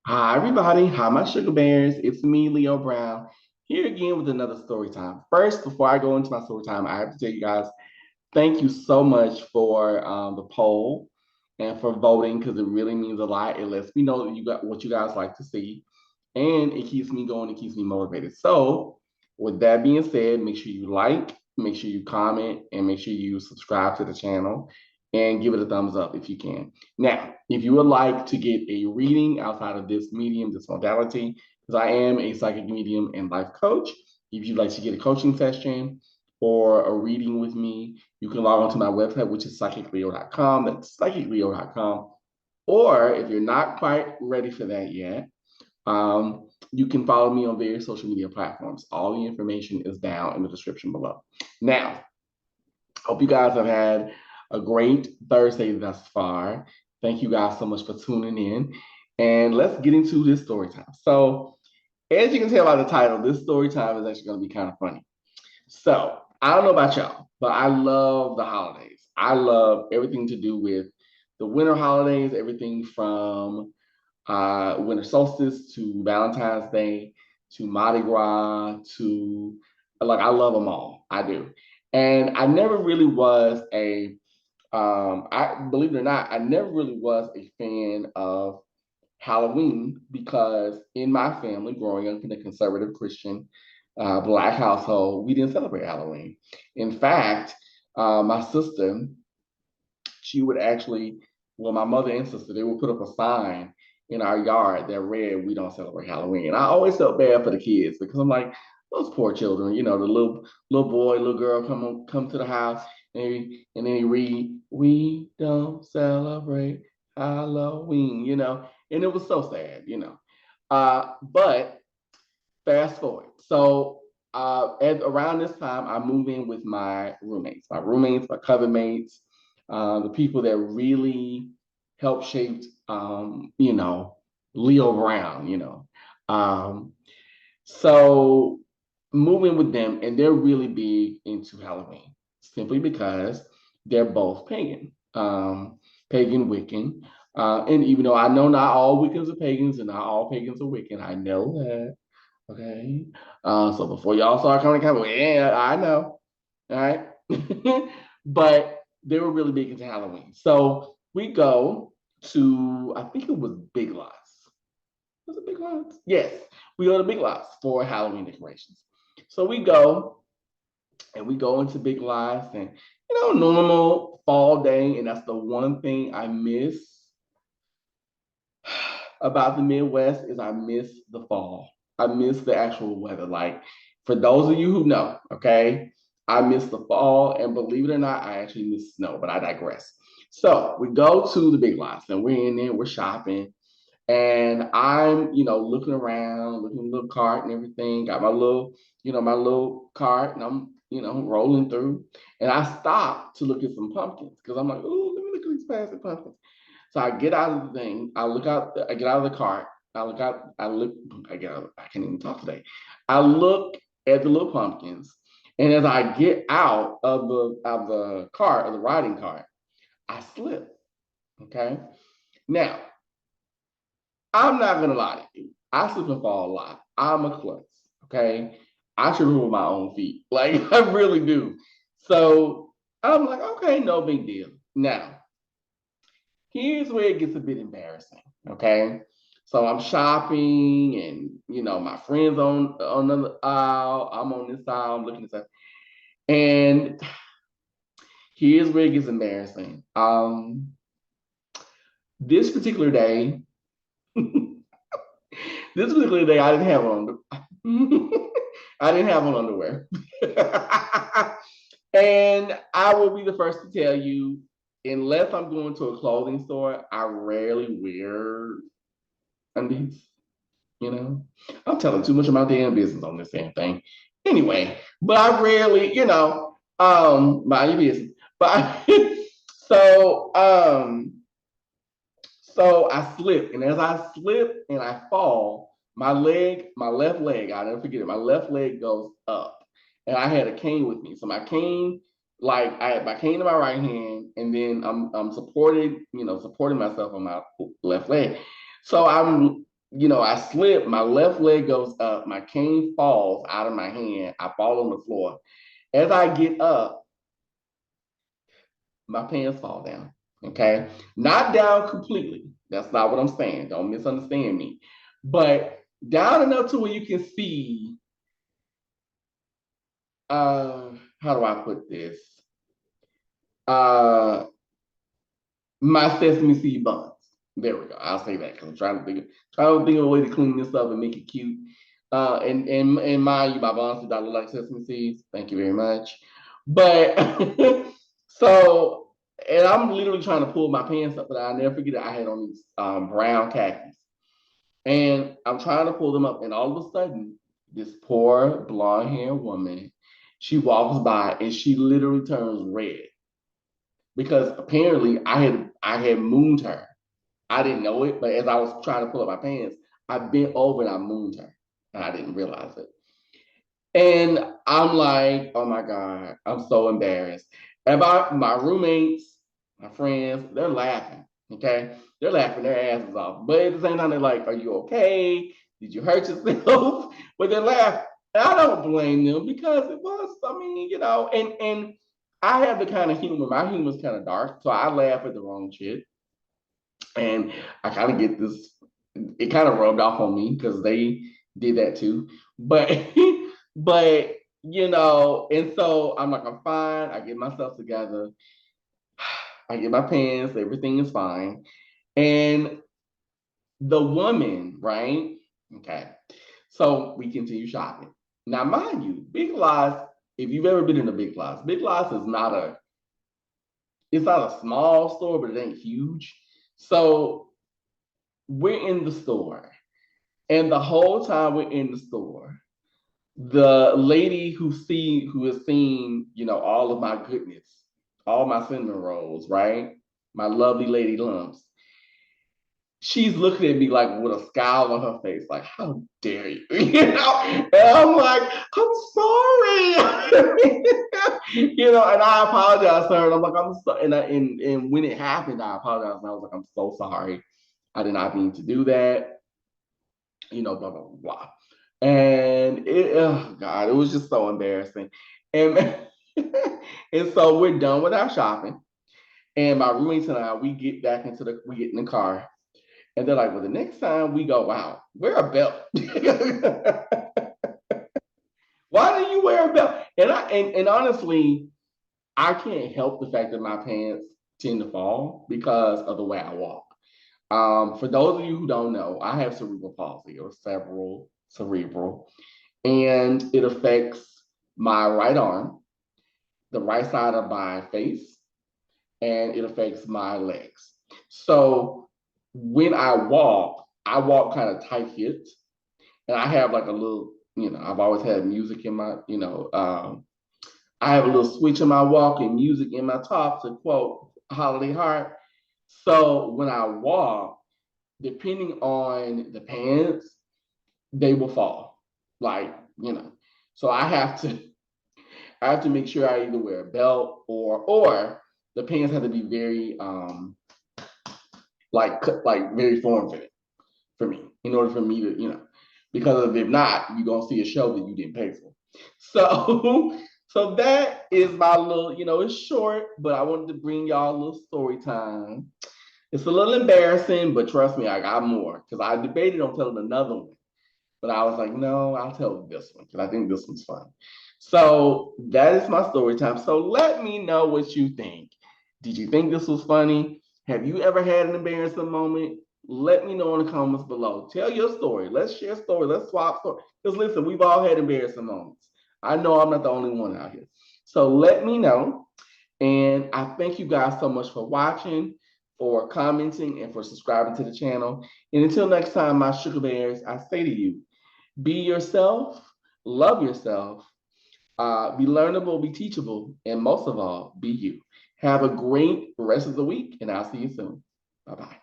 Hi, everybody. Hi, my sugar bears. It's me, Leo Brown, here again with another story time. First, before I go into my story time, I have to tell you guys thank you so much for the poll and for voting because it really means a lot. It lets me know that you got what you guys like to see, and it keeps me going. It keeps me motivated. So, with that being said, make sure you like, make sure you comment, and make sure you subscribe to the channel and give it a thumbs up if you can. Now, if you would like to get a reading outside of this medium, this modality, because I am a psychic medium and life coach, if you'd like to get a coaching session or a reading with me, you can log on to my website, which is psychicleo.com. That's psychicleo.com. Or if you're not quite ready for that yet, you can follow me on various social media platforms. All the information is down in the description below. Now, hope you guys have had a great Thursday thus far. Thank you guys so much for tuning in. And let's get into this story time. So, as you can tell by the title, this story time is actually going to be kind of funny. So, I don't know about y'all, but I love the holidays. I love everything to do with the winter holidays, everything from winter solstice to Valentine's Day to Mardi Gras to like I love them all. I do, and I never really was a I believe it or not, I never really was a fan of Halloween because in my family, growing up in a conservative Christian Black household, we didn't celebrate Halloween. In fact, my sister, she would actually, well, my mother and sister, they would put up a sign in our yard that read, "We don't celebrate Halloween." And I always felt bad for the kids because I'm like, those poor children, the little boy, little girl come to the house and then he read, "We don't celebrate Halloween," and it was so sad. But fast forward. So at around this time, I move in with my roommates, my coven mates, the people that really helped shape, Leo Brown. Um, so moving with them, and they're really big into Halloween, simply because they're both pagan Wiccan. And even though I know not all Wiccans are pagans and not all pagans are Wiccan, I know that. Okay. So before y'all start coming to well, yeah, I know. All right. But they were really big into Halloween. So we go to, I think it was Big Lots. Was it Big Lots? Yes. We go to Big Lots for Halloween decorations. So we go into Big Lots and, normal fall day. And that's the one thing I miss about the Midwest is I miss the fall. I miss the actual weather. Like for those of you who know, okay, I miss the fall, and believe it or not, I actually miss snow. But I digress. So we go to the Big Lots, and we're in there, we're shopping, and I'm, looking around, looking at the little cart and everything. Got my little cart, and I'm, rolling through, and I stop to look at some pumpkins because I'm like, oh, let me look at these plastic pumpkins. So I get out of the thing. I get out of the cart. I get out. I can't even talk today. I look at the little pumpkins, and as I get out of the cart, of the riding cart, I slip. Okay. Now, I'm not gonna lie to you. I slip and fall a lot. I'm a klutz. Okay. I trip with my own feet. Like I really do. So I'm like, okay, no big deal. Now, here's where it gets a bit embarrassing. Okay. So I'm shopping and my friends on the aisle. I'm on this aisle, I'm looking at stuff. And here's where it gets embarrassing. This particular day, I didn't have on I didn't have on underwear. And I will be the first to tell you, unless I'm going to a clothing store, I rarely wear undies. You know, I'm telling too much of my damn business on this damn thing. Anyway, but I rarely, mind your business. But so, so I slip, and as I slip and I fall, my left leg, I'll never forget it. My left leg goes up, and I had a cane with me. So my cane, like I had my cane in my right hand, and then I'm supporting myself on my left leg. So I'm I slip, my left leg goes up, my cane falls out of my hand, I fall on the floor. As I get up, my pants fall down. Okay. Not down completely. That's not what I'm saying. Don't misunderstand me. But down enough to where you can see, how do I put this? Uh my sesame seed buns. There we go. I'll say that because I'm trying to think of a way to clean this up and make it cute. And mind you, my buns do not look like sesame seeds. Thank you very much. But so, and I'm literally trying to pull my pants up, but I never forget that I had on these brown khakis, and I'm trying to pull them up, and all of a sudden, this poor blonde haired woman, she walks by and she literally turns red because apparently I had mooned her. I didn't know it, but as I was trying to pull up my pants, I bent over and I mooned her, and I didn't realize it. And I'm like, oh my God, I'm so embarrassed. And my roommates, my friends, they're laughing. Okay. They're laughing their asses off. But at the same time, they're like, are you okay? Did you hurt yourself? But they're laughing. And I don't blame them because it was, I mean, and I have the kind of humor, my humor is kind of dark. So I laugh at the wrong shit. And I kind of get this, it kind of rubbed off on me because they did that too. But but and so I'm like, I'm fine. I get myself together. I get my pants, everything is fine. And the woman, right? Okay. So we continue shopping. Now, mind you, Big Lots, if you've ever been in a Big Lots is it's not a small store, but it ain't huge. So we're in the store. And the whole time we're in the store, the lady who has seen, all of my goodness, all my cinnamon rolls, right? My lovely lady lumps. She's looking at me like with a scowl on her face, like, how dare you? And I'm like, I'm sorry. And I apologize to her. And I'm like, I'm so and when it happened, I apologized. And I was like, I'm so sorry. I did not mean to do that. Blah, blah, blah. And oh God, it was just so embarrassing. And and so we're done with our shopping. And my roommates and I, we get in the car, and they're like, well, the next time we go out, wear a belt. Why do you wear a belt? And honestly, I can't help the fact that my pants tend to fall because of the way I walk. For those of you who don't know, I have cerebral palsy or several cerebral, and it affects my right arm, the right side of my face, and it affects my legs. So when I walk kind of tight hipped, and I have like a little, I've always had music in my, I have a little switch in my walk and music in my talk, to quote Holiday Heart. So when I walk, depending on the pants, they will fall. Like, So I have to make sure I either wear a belt or the pants have to be very like very form fitting for me in order for me to, because if not, you're gonna see a show that you didn't pay for. So so that is my little, it's short, but I wanted to bring y'all a little story time. It's a little embarrassing, but trust me, I got more because I debated on telling another one. But I was like, no, I'll tell this one because I think this one's fun. So that is my story time. So let me know what you think. Did you think this was funny? Have you ever had an embarrassing moment? Let me know in the comments below. Tell your story. Let's share stories. Let's swap stories. Because listen, we've all had embarrassing moments. I know I'm not the only one out here. So let me know. And I thank you guys so much for watching, for commenting, and for subscribing to the channel. And until next time, my sugar bears, I say to you, be yourself, love yourself, be learnable, be teachable, and most of all, be you. Have a great rest of the week, and I'll see you soon. Bye bye.